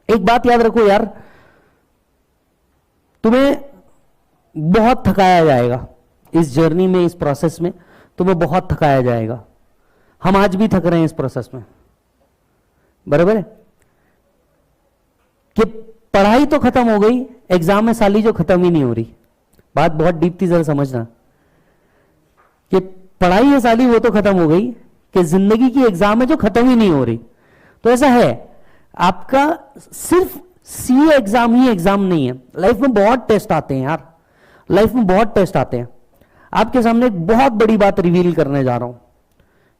एक बात याद रखो यार, तुम्हें बहुत थकाया जाएगा इस जर्नी में, इस प्रोसेस में तुम्हें बहुत थकाया जाएगा। हम आज भी थक रहे हैं इस प्रोसेस में, बराबर है कि पढ़ाई तो खत्म हो गई, एग्जाम में साली जो खत्म ही नहीं हो रही। बात बहुत डीप थी, जरा समझना कि पढ़ाई है साली वो तो खत्म हो गई, कि जिंदगी की एग्जाम है जो खत्म ही नहीं हो रही। तो ऐसा है, आपका सिर्फ सीए एग्जाम ही एग्जाम नहीं है, लाइफ में बहुत टेस्ट आते हैं यार, लाइफ में बहुत टेस्ट आते हैं। आपके सामने एक बहुत बड़ी बात रिवील करने जा रहा हूं,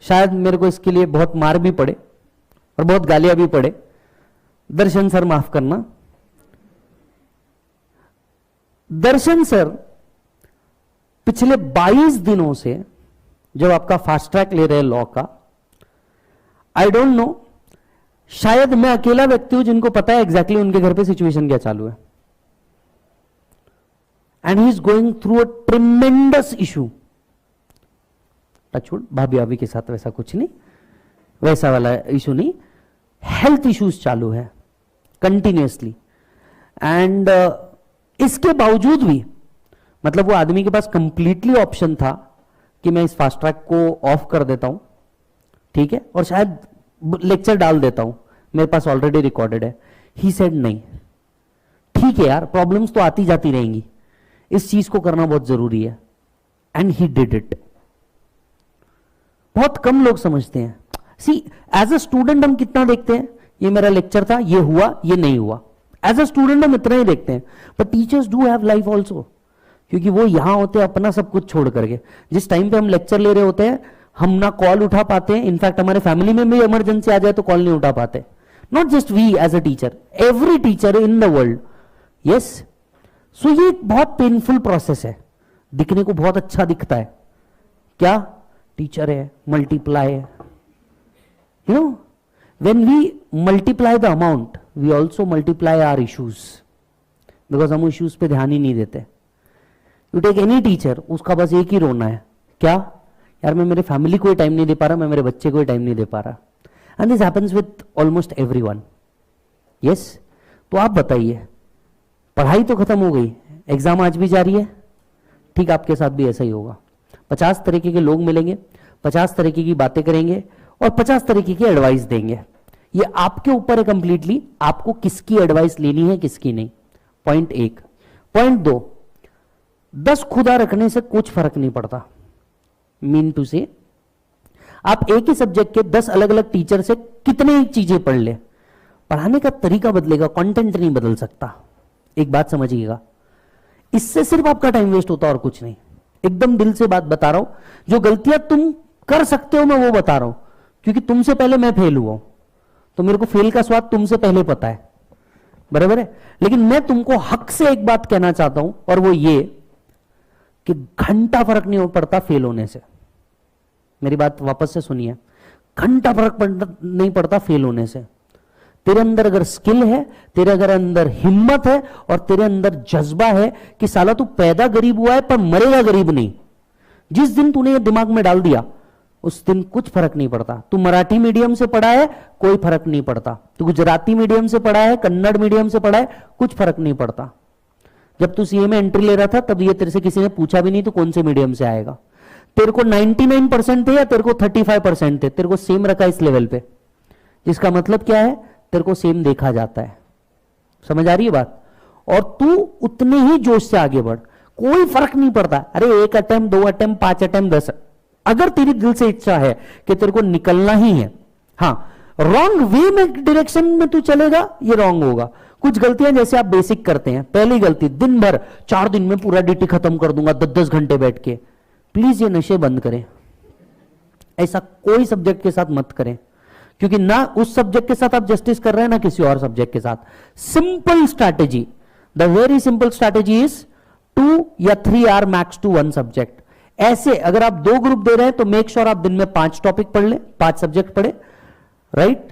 शायद मेरे को इसके लिए बहुत मार भी पड़े और बहुत गालियां भी पड़े, दर्शन सर माफ करना। दर्शन सर पिछले 22 दिनों से जब आपका फास्ट ट्रैक ले रहे हैं लॉ का, आई डोंट नो, शायद मैं अकेला व्यक्ति हूं जिनको पता है एग्जैक्टली उनके घर पे सिचुएशन क्या चालू है। And he is going through a tremendous issue. Touchwood, भाभी भाभी के साथ वैसा कुछ नहीं, वैसा वाला इशू नहीं, हेल्थ इश्यूज चालू है कंटिन्यूसली। एंड इसके बावजूद भी मतलब वो आदमी के पास कंप्लीटली ऑप्शन था कि मैं इस फास्ट ट्रैक को ऑफ कर देता हूं, ठीक है, और शायद लेक्चर डाल देता हूं, मेरे पास ऑलरेडी रिकॉर्डेड है। ही सेड नहीं, ठीक है यार, प्रॉब्लम्स तो आती जाती रहेंगी, इस चीज को करना बहुत जरूरी है। And he did it. बहुत कम लोग समझते हैं। सी, एज अ स्टूडेंट हम कितना देखते हैं, ये मेरा लेक्चर था, ये हुआ, ये नहीं हुआ, एज अ स्टूडेंट हम इतना ही देखते हैं। पर teachers do have life also, क्योंकि वो यहां होते हैं अपना सब कुछ छोड़ करके। जिस टाइम पे हम लेक्चर ले रहे होते हैं, हम ना कॉल उठा पाते हैं, इनफैक्ट हमारे फैमिली में भी इमरजेंसी आ जाए तो कॉल नहीं उठा पाते। Not just we as a teacher, every teacher in the world. Yes, so ये एक बहुत पेनफुल प्रोसेस है। दिखने को बहुत अच्छा दिखता है, क्या टीचर है, मल्टीप्लाई है, you know, when we multiply the amount we also multiply our issues, because हम इश्यूज पे ध्यान ही नहीं देते। यू टेक एनी टीचर, उसका बस एक ही रोना है, क्या यार मैं मेरे फैमिली को टाइम नहीं दे पा रहा, मैं मेरे बच्चे को टाइम नहीं दे पा रहा। And this happens with almost everyone. Yes, तो आप बताइए, पढ़ाई तो खत्म हो गई, एग्जाम आज भी जारी है, ठीक आपके साथ भी ऐसा ही होगा। 50 तरीके के लोग मिलेंगे, 50 तरीके की बातें करेंगे और 50 तरीके की एडवाइस देंगे। ये आपके ऊपर है कंप्लीटली, आपको किसकी एडवाइस लेनी है किसकी नहीं। पॉइंट 1। पॉइंट 2, 10 खुदा रखने से कुछ फर्क नहीं पड़ता। मीन टू से, आप एक ही सब्जेक्ट के 10 अलग अलग टीचर से कितने ही चीजें पढ़ ले, पढ़ाने का तरीका बदलेगा, कंटेंट नहीं बदल सकता। एक बात समझिएगा, इससे सिर्फ आपका टाइम वेस्ट होता और कुछ नहीं। एकदम दिल से बात बता रहा हूं, जो गलतियां तुम कर सकते हो मैं वो बता रहा हूं, क्योंकि तुमसे पहले मैं फेल हुआ हूं, तो मेरे को फेल का स्वाद तुमसे पहले पता है, बराबर है। लेकिन मैं तुमको हक से एक बात कहना चाहता हूं, और वो ये कि घंटा फर्क नहीं पड़ता फेल होने से। मेरी बात वापस से सुनिए, घंटा फर्क नहीं पड़ता फेल होने से। तेरे अंदर अगर स्किल है, तेरे अगर अंदर हिम्मत है और तेरे अंदर जज्बा है कि साला तू पैदा गरीब हुआ है पर मरेगा गरीब नहीं, जिस दिन तूने ये दिमाग में डाल दिया उस दिन कुछ फर्क नहीं पड़ता। तू मराठी मीडियम से पढ़ा है कोई फर्क नहीं पड़ता, तू गुजराती मीडियम से पढ़ा है, कन्नड़ मीडियम से पढ़ा है, कुछ फर्क नहीं पड़ता। जब तू सीए में एंट्री ले रहा था तब ये तेरे से किसी ने पूछा भी नहीं तो कौन से मीडियम से आएगा। तेरे को 99% थे या तेरे को 35% थे, तेरे को सेम रखा इस लेवल पे, जिसका मतलब क्या है, तेरे को सेम देखा जाता है। समझ आ रही है बात? और तू उतने ही जोश से आगे बढ़, कोई फर्क नहीं पड़ता। अरे 1 अटेम्प्ट, 2 अटेम्प्ट, 5 अटेम्प्ट, 10, अगर तेरी दिल से इच्छा है कि तेरे को निकलना ही है, हाँ, रॉन्ग वे में डायरेक्शन में तू चलेगा, ये रॉन्ग होगा। कुछ गलतियां जैसे आप बेसिक करते हैं, पहली गलती, दिन भर 4 दिन में पूरा डीटी खत्म कर दूंगा 10-10 घंटे बैठ के। प्लीज ये नशे बंद करें, ऐसा कोई सब्जेक्ट के साथ मत करें, क्योंकि ना उस सब्जेक्ट के साथ आप जस्टिस कर रहे हैं ना किसी और सब्जेक्ट के साथ। Simple strategy, the very simple strategy is 2 या 3 आवर मैक्स टू 1 सब्जेक्ट। ऐसे अगर आप 2 ग्रुप दे रहे हैं तो मेक श्योर आप दिन में 5 टॉपिक पढ़ लें, 5 सब्जेक्ट पढ़े, राइट,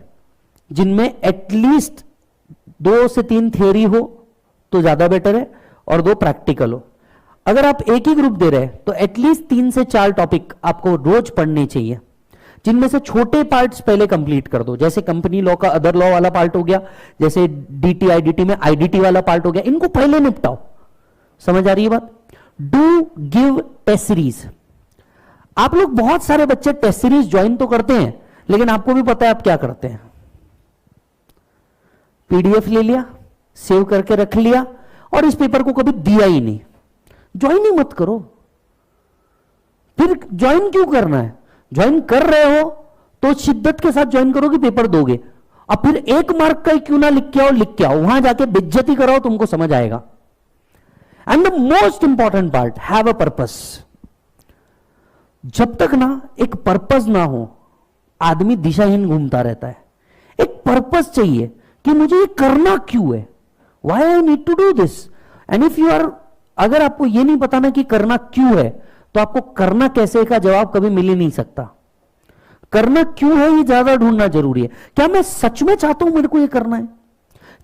जिनमें एटलीस्ट 2 से 3 थियोरी हो तो ज्यादा बेटर है और 2 प्रैक्टिकल हो। अगर आप एक ही ग्रुप दे रहे हैं तो एटलीस्ट 3 से 4 टॉपिक आपको रोज पढ़ने चाहिए, जिनमें से छोटे पार्ट्स पहले कंप्लीट कर दो, जैसे कंपनी लॉ का अदर लॉ वाला पार्ट हो गया, जैसे डीटी आईडीटी में आईडीटी वाला पार्ट हो गया, इनको पहले निपटाओ। समझ आ रही है बात? Do give test series. आप लोग बहुत सारे बच्चे टेस्ट सीरीज ज्वाइन तो करते हैं, लेकिन आपको भी पता है आप क्या करते हैं। पीडीएफ ले लिया, सेव करके रख लिया, और इस पेपर को कभी दिया ही नहीं। ज्वाइन ही मत करो। फिर ज्वाइन क्यों करना है? ज्वाइन कर रहे हो तो शिद्दत के साथ ज्वाइन करो कि पेपर दोगे। अब फिर 1 मार्क का ही क्यों ना लिख के आओ, वहां जाके बेइज्जती कराओ, तुमको समझ आएगा। And the most important part, have a purpose. जब तक ना एक पर्पस ना हो, आदमी दिशाहीन घूमता रहता है। एक पर्पस चाहिए कि मुझे ये करना क्यों है, why I need to do this. And if you are, अगर आपको ये नहीं पता ना कि करना क्यों है, तो आपको करना कैसे का जवाब कभी मिल ही नहीं सकता। करना क्यों है ये ज्यादा ढूंढना जरूरी है। क्या मैं सच में चाहता हूं मेरे को ये करना है?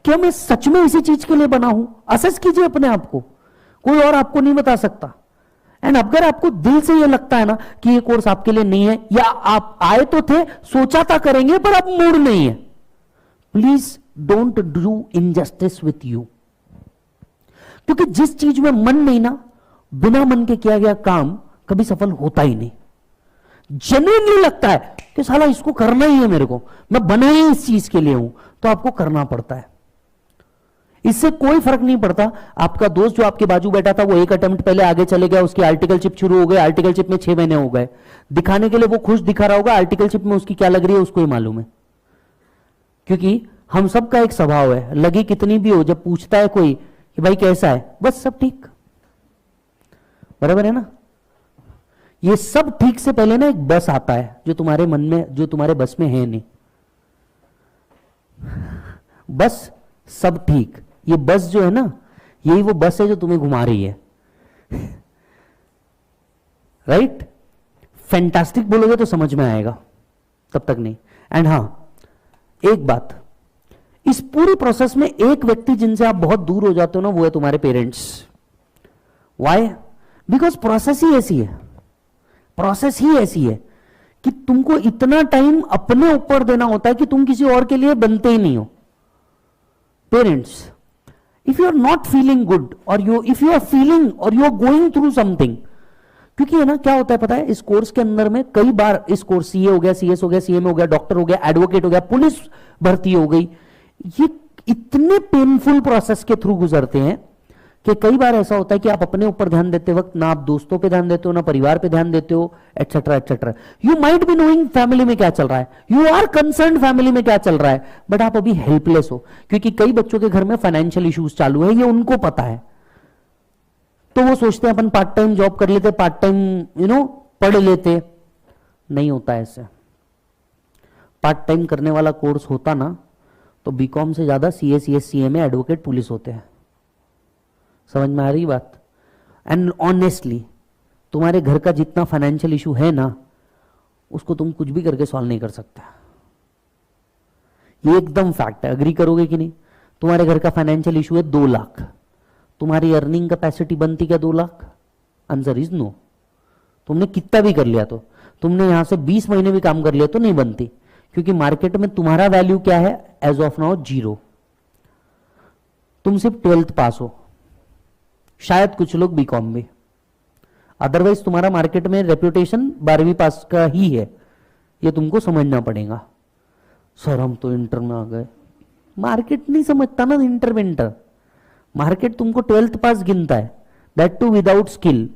क्या मैं सच में इसी चीज के लिए बना हूं? असेस कीजिए अपने आप को, कोई और आपको नहीं बता सकता। एंड अगर आपको दिल से ये लगता है ना कि ये कोर्स आपके लिए नहीं है, या आप आए तो थे, सोचा था करेंगे, पर अब मूड नहीं है, please don't do injustice with you. क्योंकि जिस चीज में मन नहीं ना, बिना मन के किया गया काम कभी सफल होता ही नहीं। जेन्युइनली लगता है कि साला इसको करना ही है, मेरे को, मैं बना ही इस चीज के लिए हूं, तो आपको करना पड़ता है। इससे कोई फर्क नहीं पड़ता। आपका दोस्त जो आपके बाजू बैठा था, वो एक अटेम्प्ट पहले आगे चले गया, उसकी आर्टिकल चिप शुरू हो गई, आर्टिकल चिप में 6 महीने हो गए। दिखाने के लिए वो खुश दिखा रहा होगा, आर्टिकल चिप में उसकी क्या लग रही है उसको ही मालूम है। क्योंकि हम सबका एक स्वभाव है, लगी कितनी भी हो, जब पूछता है कोई कि भाई कैसा है, बस सब ठीक, बराबर है ना। ये सब ठीक से पहले ना एक बस आता है जो तुम्हारे मन में, जो तुम्हारे बस में है नहीं। बस सब ठीक, ये बस जो है ना, यही वो बस है जो तुम्हें घुमा रही है। राइट? फैंटास्टिक बोलोगे तो समझ में आएगा, तब तक नहीं। एंड हां, एक बात, इस पूरी प्रोसेस में एक व्यक्ति जिनसे आप बहुत दूर हो जाते हो ना, वो है तुम्हारे पेरेंट्स। व्हाई? बिकॉज प्रोसेस ही ऐसी है, प्रोसेस ही ऐसी है कि तुमको इतना टाइम अपने ऊपर देना होता है कि तुम किसी और के लिए बनते ही नहीं हो। Parents, if you are not feeling good, और इफ यू आर फीलिंग और you are going through something, क्योंकि है ना क्या होता है पता है, इस कोर्स के अंदर में कई बार, इस कोर्स सीए हो गया, सीएस हो गया, सीएमए हो गया, डॉक्टर हो गया, एडवोकेट हो गया, पुलिस भर्ती हो गई, ये इतने पेनफुल प्रोसेस के थ्रू गुजरते हैं कि कई बार ऐसा होता है कि आप अपने ऊपर ध्यान देते वक्त ना आप दोस्तों पे ध्यान देते हो, ना परिवार पे ध्यान देते हो, etcetera etcetera. You might be knowing family में क्या चल रहा है, यू आर कंसर्न फैमिली में क्या चल रहा है, बट आप अभी हेल्पलेस हो, क्योंकि कई बच्चों के घर में फाइनेंशियल इश्यूज चालू है, ये उनको पता है। तो वो सोचते हैं अपन पार्ट टाइम जॉब कर लेते, पार्ट टाइम पढ़ लेते। नहीं होता ऐसे। पार्ट टाइम करने वाला कोर्स होता ना, तो बीकॉम से ज्यादा CA, CS, CMA, advocate, police होते हैं। समझ में आ रही बात? एंड ऑनेस्टली, तुम्हारे घर का जितना फाइनेंशियल इशू है ना, उसको तुम कुछ भी करके सॉल्व नहीं कर सकते। ये एकदम फैक्ट है, अग्री करोगे कि नहीं? तुम्हारे घर का फाइनेंशियल इशू है 2 लाख, तुम्हारी अर्निंग कैपेसिटी बनती क्या 2 लाख? Answer is no. तुमने कितना भी कर लिया, तो तुमने यहां से 20 महीने भी काम कर लिया तो नहीं बनती, क्योंकि मार्केट में तुम्हारा वैल्यू क्या है एज ऑफ नाउ? 0। तुम सिर्फ 12th पास हो, शायद कुछ लोग बीकॉम भी, अदरवाइज तुम्हारा मार्केट में रेपुटेशन 12वीं पास का ही है। ये तुमको समझना पड़ेगा। सर हम तो इंटर में आ गए, मार्केट नहीं समझता ना इंटर विंटर। मार्केट तुमको 12th पास गिनता है, दैट टू विदाउट स्किल।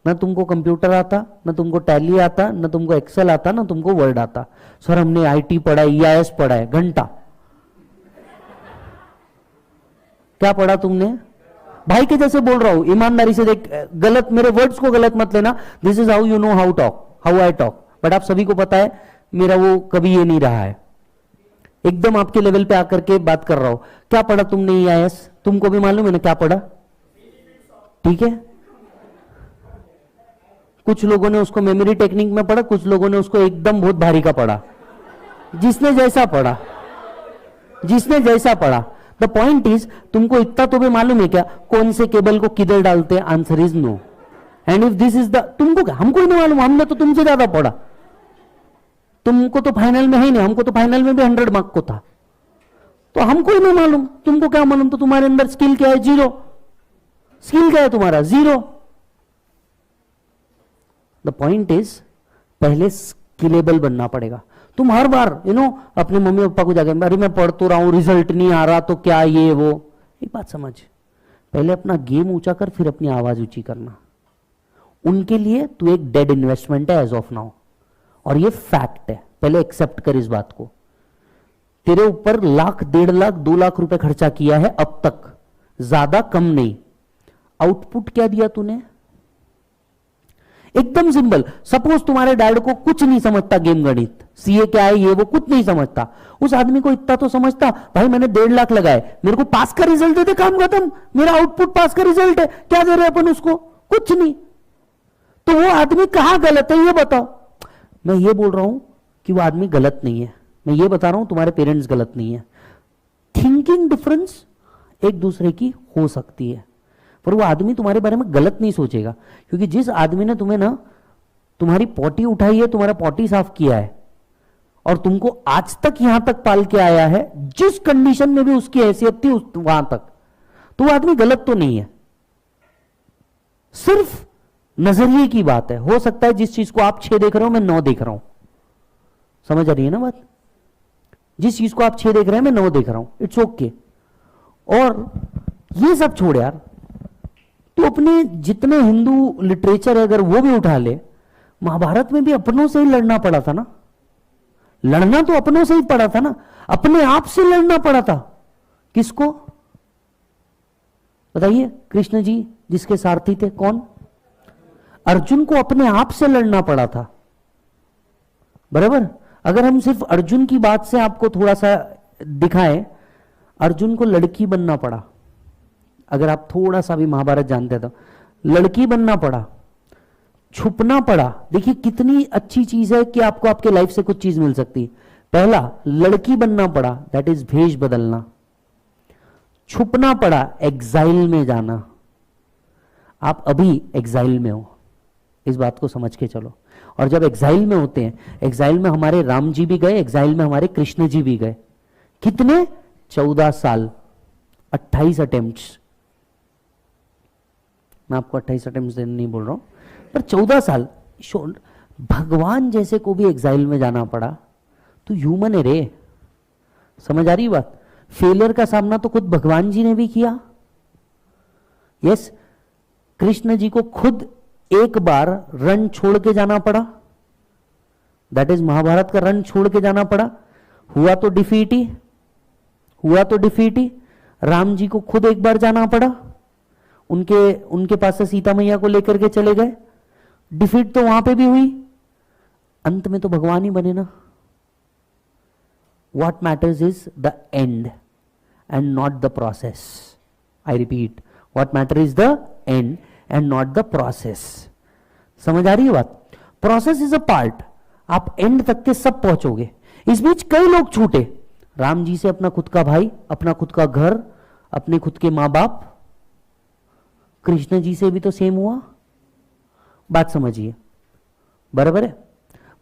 ना तुमको कंप्यूटर आता, ना तुमको टैली आता, ना तुमको एक्सेल आता, ना तुमको वर्ड आता। सर हमने आईटी पढ़ा है, ईआईएस पढ़ा है, घंटा। क्या पढ़ा तुमने? भाई के जैसे बोल रहा हूं, ईमानदारी से देख, गलत, मेरे वर्ड्स को गलत मत लेना। This is how you know how talk, how I talk. But आप सभी को पता है मेरा वो कभी ये नहीं रहा है, एकदम आपके लेवल पे आकर के बात कर रहा हूं। क्या पढ़ा तुमने ईआईएस? तुमको भी मालूम है ना क्या पढ़ा? ठीक है, कुछ लोगों ने उसको मेमोरी टेक्निक में पढ़ा, कुछ लोगों ने उसको एकदम बहुत भारी का पढ़ा। जिसने जैसा पढ़ा, जिसने जैसा पढ़ा। द पॉइंट इज, तुमको इतना तो भी मालूम है क्या कौन से केबल को किधर डालते हैं? Answer is no. And if this is the, तुमको क्या, हमको ही नहीं मालूम, हमने तो तुमसे ज्यादा पढ़ा। तुमको तो फाइनल में है ही नहीं, हमको तो फाइनल में भी 100 मार्क को था, तो हमको ही नहीं मालूम, तुमको क्या मालूम, तो तुम्हारे अंदर स्किल क्या है, 0। स्किल क्या है तुम्हारा, 0। द पॉइंट इज पहले स्किलेबल बनना पड़ेगा। तुम हर बार अपने मम्मी पापा को जाके, अरे मैं पढ़ तो रहा हूं, रिजल्ट नहीं आ रहा, तो क्या ये वो। एक बात समझ, पहले अपना गेम ऊंचा कर, फिर अपनी आवाज ऊंची करना। उनके लिए तू एक डेड इन्वेस्टमेंट है एज ऑफ नाउ, और ये फैक्ट है, पहले एक्सेप्ट कर इस बात को। तेरे ऊपर 1,00,000, 1.5 लाख, 2 लाख रुपए खर्चा किया है अब तक, ज्यादा कम नहीं। आउटपुट क्या दिया तूने, एकदम सिंपल। सपोज तुम्हारे डैड को कुछ नहीं समझता गेम गणित, सीए क्या है ये वो कुछ नहीं समझता, उस आदमी को इतना तो समझता, भाई मैंने 1.5 लाख लगाए, मेरे को पास का रिजल्ट दे दे, काम खत्म, मेरा आउटपुट पास का रिजल्ट है, क्या दे रहे अपन उसको, कुछ नहीं। तो वो आदमी कहां गलत है ये बताओ। मैं ये बोल रहा हूं कि वो आदमी गलत नहीं है, मैं ये बता रहा हूं तुम्हारे पेरेंट्स गलत नहीं है। थिंकिंग डिफरेंस एक दूसरे की हो सकती है, पर वो आदमी तुम्हारे बारे में गलत नहीं सोचेगा, क्योंकि जिस आदमी ने तुम्हें ना तुम्हारी पॉटी उठाई है, तुम्हारा पॉटी साफ किया है, और तुमको आज तक यहां तक पाल के आया है, जिस कंडीशन में भी उसकी हैसियत थी वहां तक, तो वो आदमी गलत तो नहीं है। सिर्फ नजरिए की बात है। हो सकता है जिस चीज को आप 6 देख रहे हो मैं 9 देख रहा हूं, समझ आ रही है ना बात। जिस चीज को आप 6 देख रहे हैं मैं 9 देख रहा हूं, इट्स ओके। और ये सब छोड़ यार, तो अपने जितने हिंदू लिटरेचर है अगर वो भी उठा ले, महाभारत में भी अपनों से ही लड़ना पड़ा था ना, लड़ना तो अपनों से ही पड़ा था ना, अपने आप से लड़ना पड़ा था। किसको बताइए, कृष्ण जी जिसके सारथी थे कौन, अर्जुन को अपने आप से लड़ना पड़ा था, बराबर। अगर हम सिर्फ अर्जुन की बात से आपको थोड़ा सा दिखाएं, अर्जुन को लड़की बनना पड़ा, अगर आप थोड़ा सा भी महाभारत जानते तो, लड़की बनना पड़ा, छुपना पड़ा। देखिए कितनी अच्छी चीज है कि आपको आपके लाइफ से कुछ चीज मिल सकती है। पहला लड़की बनना पड़ा, दैट इज भेष बदलना। छुपना पड़ा, एग्जाइल में जाना। आप अभी एग्जाइल में हो, इस बात को समझ के चलो। और जब एग्जाइल में होते हैं, एग्जाइल में हमारे राम जी भी गए, एग्जाइल में हमारे कृष्ण जी भी गए। कितने, 14 साल, 28 अटेम्प्ट्स। मैं आपको 28 अटेम्प्ट्स देने नहीं बोल रहा हूं, पर 14 साल। भगवान जैसे को भी एग्जाइल में जाना पड़ा, तो ह्यूमन है रे, समझ आ रही बात। फेलियर का सामना तो खुद भगवान जी ने भी किया। यस, कृष्ण जी को खुद एक बार रण छोड़ के जाना पड़ा, दैट इज महाभारत का रण छोड़ के जाना पड़ा। हुआ तो डिफीट ही, हुआ तो डिफीट ही। राम जी को खुद एक बार जाना पड़ा, उनके पास से सीता मैया को लेकर के चले गए, डिफीट तो वहां पे भी हुई, अंत में तो भगवान ही बने ना। What matters is the end and not the process. I repeat, what matters is the end and not the process. समझ आ रही है बात। प्रोसेस इज अ पार्ट, आप एंड तक के सब पहुंचोगे। इस बीच कई लोग छूटे, राम जी से अपना खुद का भाई, अपना खुद का घर, अपने खुद के मां बाप। कृष्ण जी से भी तो सेम हुआ, बात समझिए, बराबर है।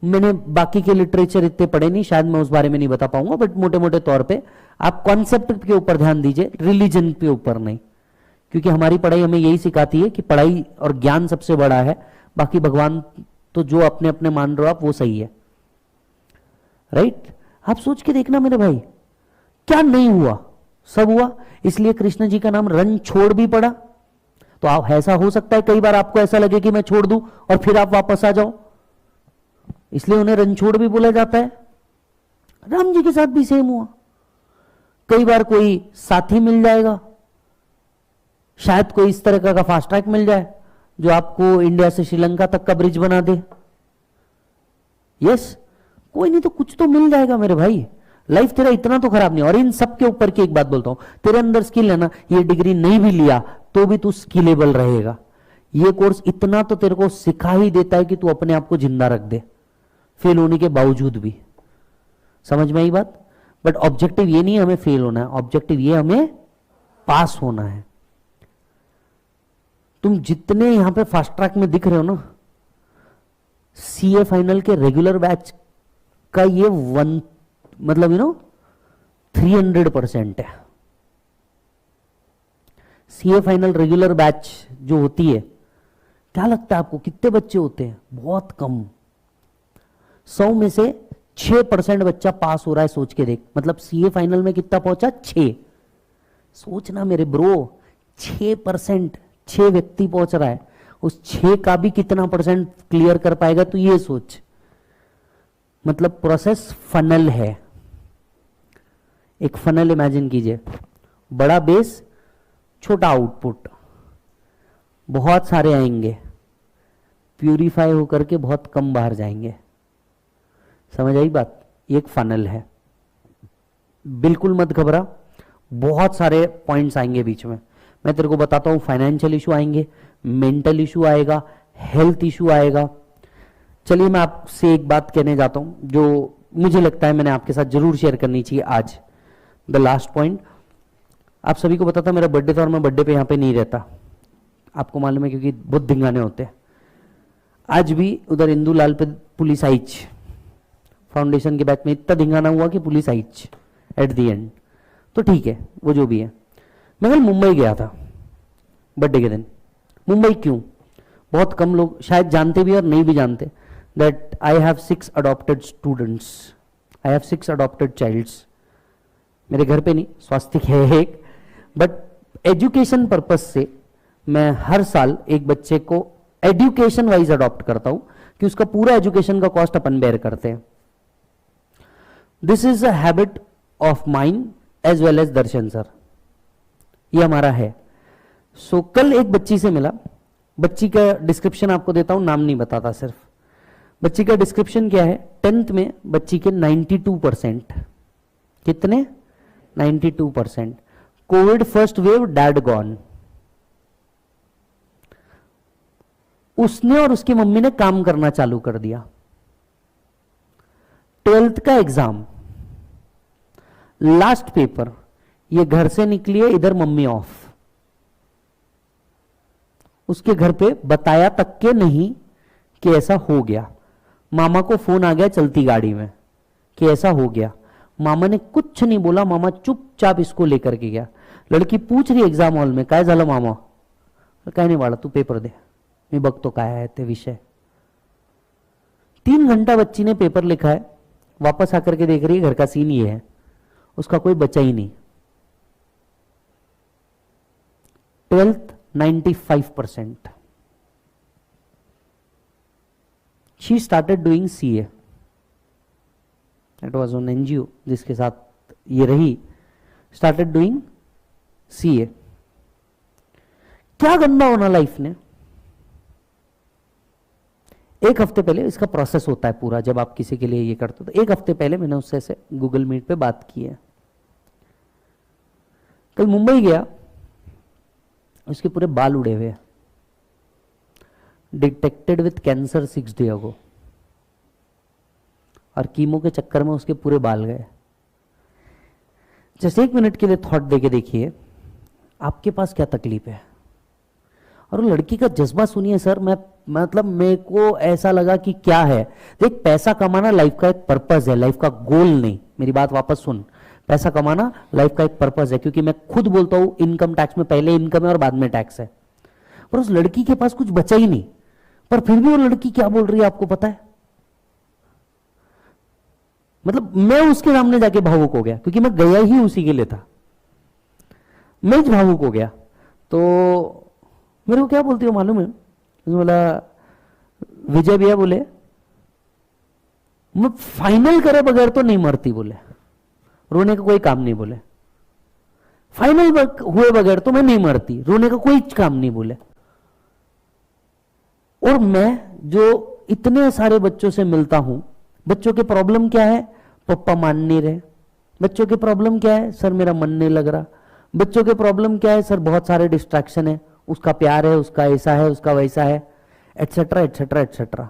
मैंने बाकी के लिटरेचर इतने पढ़े नहीं, शायद मैं उस बारे में नहीं बता पाऊंगा, बट मोटे मोटे तौर पे आप कॉन्सेप्ट के ऊपर ध्यान दीजिए, रिलीजन के ऊपर नहीं, क्योंकि हमारी पढ़ाई हमें यही सिखाती है कि पढ़ाई और ज्ञान सबसे बड़ा है, बाकी भगवान तो जो अपने अपने मान रहे हो आप वो सही है, राइट। आप सोच के देखना मेरे भाई, क्या नहीं हुआ, सब हुआ। इसलिए कृष्ण जी का नाम रण छोड़ भी पड़ा। तो आप, ऐसा हो सकता है कई बार आपको ऐसा लगे कि मैं छोड़ दूं और फिर आप वापस आ जाओ, इसलिए उन्हें रणछोड़ भी बोला जाता है। राम जी के साथ भी सेम हुआ। कई बार कोई साथी मिल जाएगा, शायद कोई इस तरह का फास्ट ट्रैक मिल जाए जो आपको इंडिया से श्रीलंका तक का ब्रिज बना दे। यस, कोई नहीं तो कुछ तो मिल जाएगा मेरे भाई। लाइफ तेरा इतना तो खराब नहीं। और इन सब के ऊपर की एक बात बोलता हूं, तेरे अंदर स्किल है ना, ये डिग्री नहीं भी लिया तो भी तू स्किलेबल रहेगा। ये कोर्स इतना तो तेरे को सिखा ही देता है कि तू अपने आप को जिंदा रख दे, फेल होने के बावजूद भी। समझ में आई बात। बट ऑब्जेक्टिव ये नहीं हमें फेल होना है, ऑब्जेक्टिव ये हमें पास होना है। तुम जितने यहां पे फास्ट ट्रैक में दिख रहे हो ना, सीए फाइनल के रेगुलर बैच का ये 1 मतलब 300% है। सीए फाइनल रेगुलर बैच जो होती है, क्या लगता है आपको कितने बच्चे होते हैं? बहुत कम। 100 में से 6% बच्चा पास हो रहा है। सोच के देख, मतलब सीए फाइनल में कितना पहुंचा? 6। सोचना मेरे ब्रो, 6%, 6 व्यक्ति पहुंच रहा है, उस 6 का भी कितना परसेंट क्लियर कर पाएगा? तो ये सोच, मतलब प्रोसेस फनल है। एक फनल इमेजिन कीजिए, बड़ा बेस, छोटा आउटपुट, बहुत सारे आएंगे, प्यूरिफाई होकर के बहुत कम बाहर जाएंगे। समझ आई बात? ये एक फनल है। बिल्कुल मत घबरा, बहुत सारे पॉइंट्स आएंगे बीच में। मैं तेरे को बताता हूं, फाइनेंशियल इशू आएंगे, मेंटल इशू आएगा, हेल्थ इशू आएगा। चलिए मैं आपसे एक बात कहने जाता हूं जो मुझे लगता है मैंने आपके साथ जरूर शेयर करनी चाहिए आज। द लास्ट पॉइंट, आप सभी को पता था मेरा बर्थडे था और मैं बर्थडे पे यहां पे नहीं रहता, आपको मालूम है, क्योंकि बहुत धिंगाने होते हैं। आज भी उधर इंदुलाल पे पुलिस आईच, फाउंडेशन के बैच में इतना धिंगाना हुआ कि पुलिस आईच एट द एंड। तो ठीक है, वो जो भी है। मैं कल मुंबई गया था बर्थडे के दिन। मुंबई क्यों? बहुत कम लोग शायद जानते भी और नहीं भी जानते that I have 6 adopted students, I have 6 adopted childs. मेरे घर पे नहीं, स्वास्तिक है एक, बट एजुकेशन पर्पस से मैं हर साल एक बच्चे को एजुकेशन वाइज अडॉप्ट करता हूं कि उसका पूरा एजुकेशन का कॉस्ट अपन बेयर करते हैं। This is a habit of mind as well as Darshan sir, ये हमारा है। सो कल एक बच्ची से मिला, बच्ची का डिस्क्रिप्शन आपको देता हूं, नाम नहीं बताता सिर्फ। बच्ची का डिस्क्रिप्शन क्या है? 10th में बच्ची के 92%, कितने? 92%। Covid first wave, dad gone. उसने और उसकी मम्मी ने काम करना चालू कर दिया। 12th का एग्जाम, लास्ट पेपर, ये घर से निकली है, इधर मम्मी ऑफ। उसके घर पे बताया तक के नहीं कि ऐसा हो गया। मामा को फोन आ गया चलती गाड़ी में कि ऐसा हो गया। मामा ने कुछ नहीं बोला, मामा चुपचाप इसको लेकर के गया। लड़की पूछ रही एग्जाम हॉल में, काय झालं मामा? काय नाही बाळा, तू पेपर दे, मी बघतो काय आहे ते विषय। 3 घंटा बच्ची ने पेपर लिखा है, वापस आकर के देख रही है घर का सीन ये है, उसका कोई बचा ही नहीं। 12th 95%। She started doing CA. That was on NGO जिसके साथ ये रही, started doing CA। क्या गंदा होना लाइफ ने। एक हफ्ते पहले, इसका प्रोसेस होता है पूरा जब आप किसी के लिए ये करते हो, तो एक हफ्ते पहले मैंने उससे ऐसे गूगल मीट पे बात की है। कल मुंबई गया, उसके पूरे बाल उड़े हुए, डिटेक्टेड विथ कैंसर 6 डे अगो, और कीमो के चक्कर में उसके पूरे बाल गए। जस्ट 1 मिनट के लिए थॉट देके देखिए आपके पास क्या तकलीफ है। और वो लड़की का जज्बा सुनिए सर, मैं मतलब मेरे को ऐसा लगा कि क्या है। देख, पैसा कमाना लाइफ का एक पर्पस है, लाइफ का गोल नहीं। मेरी बात वापस सुन, पैसा कमाना लाइफ का एक पर्पस है, क्योंकि मैं खुद बोलता हूं इनकम टैक्स में पहले इनकम है और बाद में टैक्स है। पर उस लड़की के पास कुछ बचा ही नहीं, पर फिर भी वो लड़की क्या बोल रही है आपको पता है? मतलब मैं उसके सामने जाके भावुक हो गया, क्योंकि मैं गया ही उसी के लिए था। मैं भावुक हो गया। तो मेरे को क्या बोलती हो मालूम है? बोला, विजय भैया बोले मैं फाइनल करे बगैर तो नहीं मरती, बोले रोने का कोई काम नहीं, बोले फाइनल हुए बगैर तो मैं नहीं मरती, रोने का कोई काम नहीं, बोले। और मैं जो इतने सारे बच्चों से मिलता हूं, बच्चों के प्रॉब्लम क्या है? पप्पा मान नहीं रहे। बच्चों के प्रॉब्लम क्या है? सर मेरा मन नहीं लग रहा। बच्चों के प्रॉब्लम क्या है? सर बहुत सारे डिस्ट्रैक्शन है, उसका प्यार है, उसका ऐसा है, उसका वैसा है, एटसेट्रा एटसेट्रा एटसेट्रा।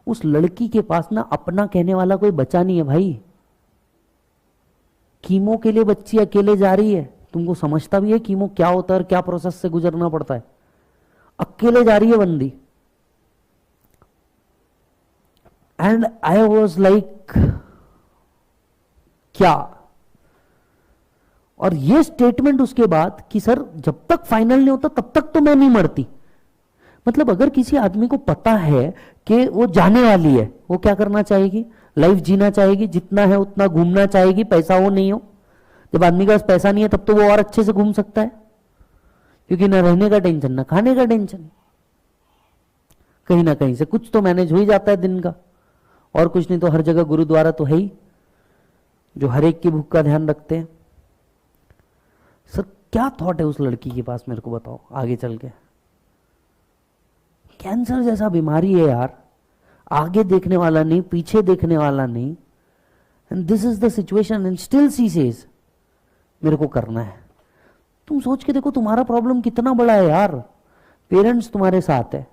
उस लड़की के पास ना अपना कहने वाला कोई बचा नहीं है भाई। कीमो के लिए बच्ची अकेले जा रही है, तुमको समझता भी है कीमो क्या होता है और क्या प्रोसेस से गुजरना पड़ता है? अकेले जा रही है बंदी। एंड आई वॉज लाइक क्या? और ये स्टेटमेंट उसके बाद कि सर जब तक फाइनल नहीं होता तब तक तो मैं नहीं मरती। मतलब अगर किसी आदमी को पता है कि वो जाने वाली है, वो क्या करना चाहेगी? लाइफ जीना चाहेगी, जितना है उतना घूमना चाहेगी, पैसा हो नहीं हो। जब आदमी के पास पैसा नहीं है तब तो वो और अच्छे से घूम सकता है, क्योंकि ना रहने का टेंशन ना खाने का टेंशन, कहीं ना कहीं से कुछ तो मैनेज हो ही जाता है दिन का। और कुछ नहीं तो हर जगह गुरुद्वारा तो है ही जो हर एक की भूख का ध्यान रखते हैं। सर क्या थॉट है उस लड़की के पास, मेरे को बताओ आगे चल के। कैंसर जैसा बीमारी है यार, आगे देखने वाला नहीं, पीछे देखने वाला नहीं, and this is the situation and still she says मेरे को करना है। तुम सोच के देखो तुम्हारा प्रॉब्लम कितना बड़ा है यार। पेरेंट्स तुम्हारे साथ है,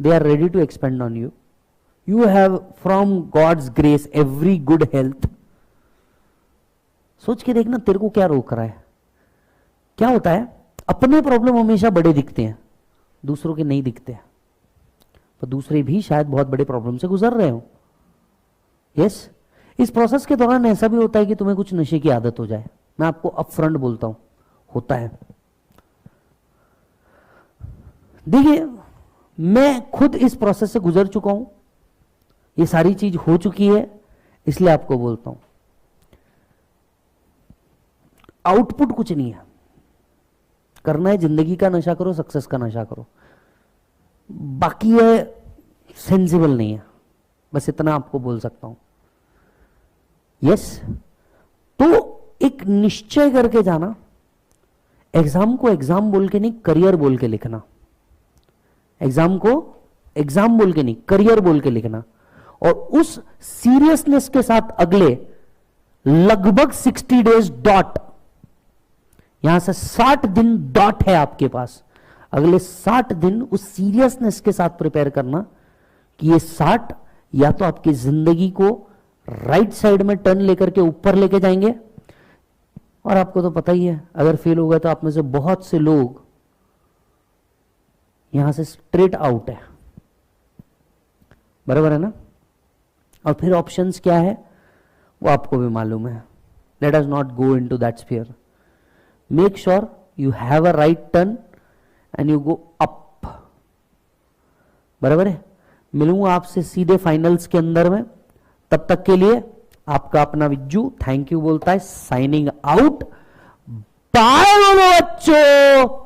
they are ready to expend on you, you have from gods grace every good health. सोच के देखना तेरे को क्या रोक रहा है। क्या होता है, अपने प्रॉब्लम हमेशा बड़े दिखते हैं, दूसरों के नहीं दिखते हैं, तो दूसरे भी शायद बहुत बड़े प्रॉब्लम से गुजर रहे हो। यस, इस प्रोसेस के दौरान ऐसा भी होता है कि तुम्हें कुछ नशे की आदत हो जाए। मैं आपको अपफ्रंट बोलता हूं, होता है। देखिए मैं खुद इस प्रोसेस से गुजर चुका हूं, ये सारी चीज हो चुकी है, इसलिए आपको बोलता हूं। आउटपुट कुछ नहीं है, करना है जिंदगी का नशा करो, सक्सेस का नशा करो, बाकी ये सेंसिबल नहीं है, बस इतना आपको बोल सकता हूं। यस, तो एक निश्चय करके जाना, एग्जाम को एग्जाम बोल के नहीं करियर बोल के लिखना, एग्जाम को एग्जाम बोल के नहीं करियर बोल के लिखना, और उस सीरियसनेस के साथ अगले लगभग 60 डेज डॉट, यहां से 60 दिन डॉट है आपके पास, अगले 60 दिन उस सीरियसनेस के साथ प्रिपेयर करना कि ये 60 या तो आपकी जिंदगी को राइट साइड में टर्न लेकर के ऊपर लेके जाएंगे, और आपको तो पता ही है अगर फेल हो गए तो आप में से बहुत से लोग यहां से स्ट्रेट आउट है, बराबर है ना। और फिर ऑप्शंस क्या है वो आपको भी मालूम है। Let us not go into that sphere. Make sure you have a right turn and you go up, बराबर है। मिलूंगा आपसे सीधे फाइनल्स के अंदर में, तब तक के लिए आपका अपना विज्जू थैंक यू बोलता है, साइनिंग आउट। बाय बच्चों।